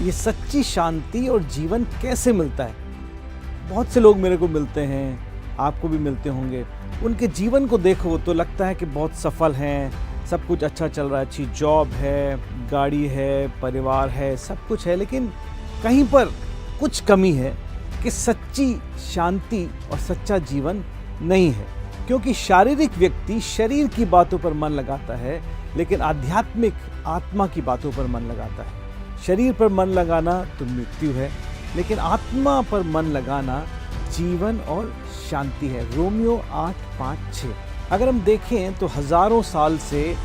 ये सच्ची शांति और जीवन कैसे मिलता है। बहुत से लोग मेरे को मिलते हैं, आपको भी मिलते होंगे। उनके जीवन को देखो तो लगता है कि बहुत सफल हैं, सब कुछ अच्छा चल रहा है, अच्छी जॉब है, गाड़ी है, परिवार है, सब कुछ है, लेकिन कहीं पर कुछ कमी है कि सच्ची शांति और सच्चा जीवन नहीं है। क्योंकि शारीरिक व्यक्ति शरीर की बातों पर मन लगाता है, लेकिन आध्यात्मिक आत्मा की बातों पर मन लगाता है। शरीर पर मन लगाना तो मृत्यु है, लेकिन आत्मा पर मन लगाना जीवन और शांति है। रोमियो 8:5-6। अगर हम देखें तो हजारों साल से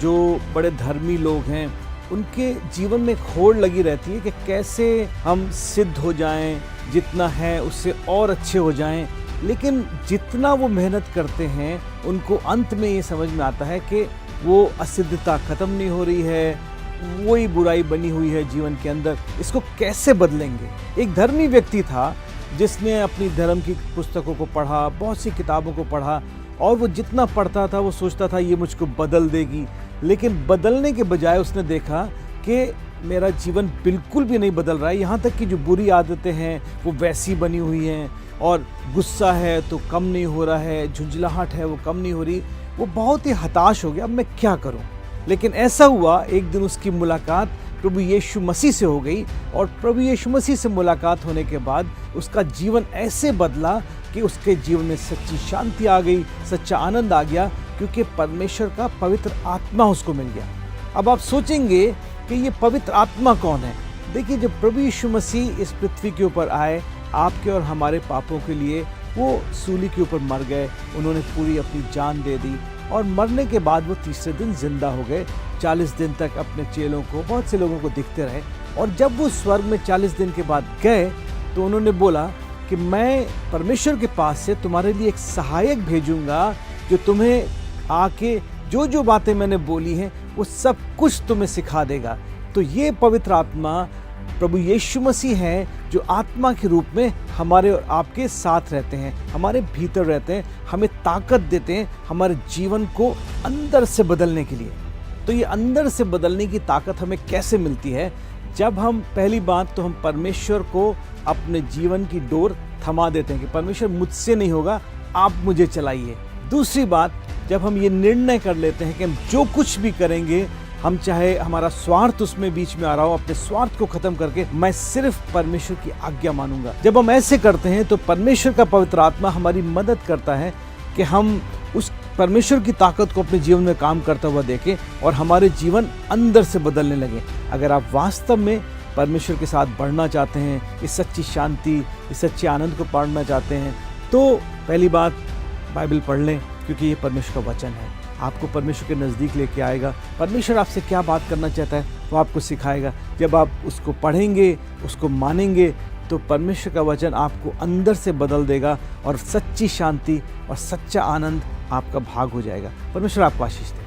जो बड़े धर्मी लोग हैं, उनके जीवन में होड़ लगी रहती है कि कैसे हम सिद्ध हो जाएं, जितना है उससे और अच्छे हो जाएं। लेकिन जितना वो मेहनत करते हैं, उनको अंत में ये समझ में आता है कि वो असिद्धता खत्म नहीं हो रही है, वही बुराई बनी हुई है जीवन के अंदर। इसको कैसे बदलेंगे? एक धर्मी व्यक्ति था जिसने अपनी धर्म की पुस्तकों को पढ़ा, बहुत सी किताबों को पढ़ा, और वो जितना पढ़ता था वो सोचता था ये मुझको बदल देगी। लेकिन बदलने के बजाय उसने देखा कि मेरा जीवन बिल्कुल भी नहीं बदल रहा है, यहाँ तक कि जो बुरी आदतें हैं वो वैसी बनी हुई हैं, और गुस्सा है तो कम नहीं हो रहा है, झुंझलाहट है वो कम नहीं हो रही। वो बहुत ही हताश हो गया, अब मैं क्या करूं। लेकिन ऐसा हुआ, एक दिन उसकी मुलाकात प्रभु यीशु मसीह से हो गई, और प्रभु यीशु मसीह से मुलाकात होने के बाद उसका जीवन ऐसे बदला कि उसके जीवन में सच्ची शांति आ गई, सच्चा आनंद आ गया, क्योंकि परमेश्वर का पवित्र आत्मा उसको मिल गया। अब आप सोचेंगे कि ये पवित्र आत्मा कौन है? देखिए, जब प्रभु यीशु मसीह इस पृथ्वी के ऊपर आए, आपके और हमारे पापों के लिए वो सूली के ऊपर मर गए, उन्होंने पूरी अपनी जान दे दी, और मरने के बाद वो तीसरे दिन जिंदा हो गए। 40 दिन तक अपने चेलों को, बहुत से लोगों को दिखते रहे, और जब वो स्वर्ग में 40 दिन के बाद गए तो उन्होंने बोला कि मैं परमेश्वर के पास से तुम्हारे लिए एक सहायक भेजूंगा, जो तुम्हें आके जो जो बातें मैंने बोली हैं वो सब कुछ तुम्हें सिखा देगा। तो ये पवित्र आत्मा प्रभु यीशु मसीह है, जो आत्मा के रूप में हमारे और आपके साथ रहते हैं, हमारे भीतर रहते हैं, हमें ताकत देते हैं हमारे जीवन को अंदर से बदलने के लिए। तो ये अंदर से बदलने की ताकत हमें कैसे मिलती है? जब हम, पहली बात तो हम परमेश्वर को अपने जीवन की डोर थमा देते हैं कि परमेश्वर मुझसे नहीं होगा, आप मुझे चलाइए। दूसरी बात, जब हम ये निर्णय कर लेते हैं कि हम जो कुछ भी करेंगे, हम चाहे हमारा स्वार्थ उसमें बीच में आ रहा हो, अपने स्वार्थ को खत्म करके मैं सिर्फ परमेश्वर की आज्ञा मानूंगा। जब हम ऐसे करते हैं तो परमेश्वर का पवित्र आत्मा हमारी मदद करता है कि हम उस परमेश्वर की ताकत को अपने जीवन में काम करता हुआ देखें, और हमारे जीवन अंदर से बदलने लगे। अगर आप वास्तव में परमेश्वर के साथ बढ़ना चाहते हैं, इस सच्ची शांति, इस सच्चे आनंद को पाना चाहते हैं, तो पहली बात, बाइबल पढ़ लें, क्योंकि ये परमेश्वर का वचन है, आपको परमेश्वर के नज़दीक लेके आएगा। परमेश्वर आपसे क्या बात करना चाहता है वो आपको सिखाएगा। जब आप उसको पढ़ेंगे, उसको मानेंगे, तो परमेश्वर का वचन आपको अंदर से बदल देगा, और सच्ची शांति और सच्चा आनंद आपका भाग हो जाएगा। परमेश्वर आपको आशीष दे।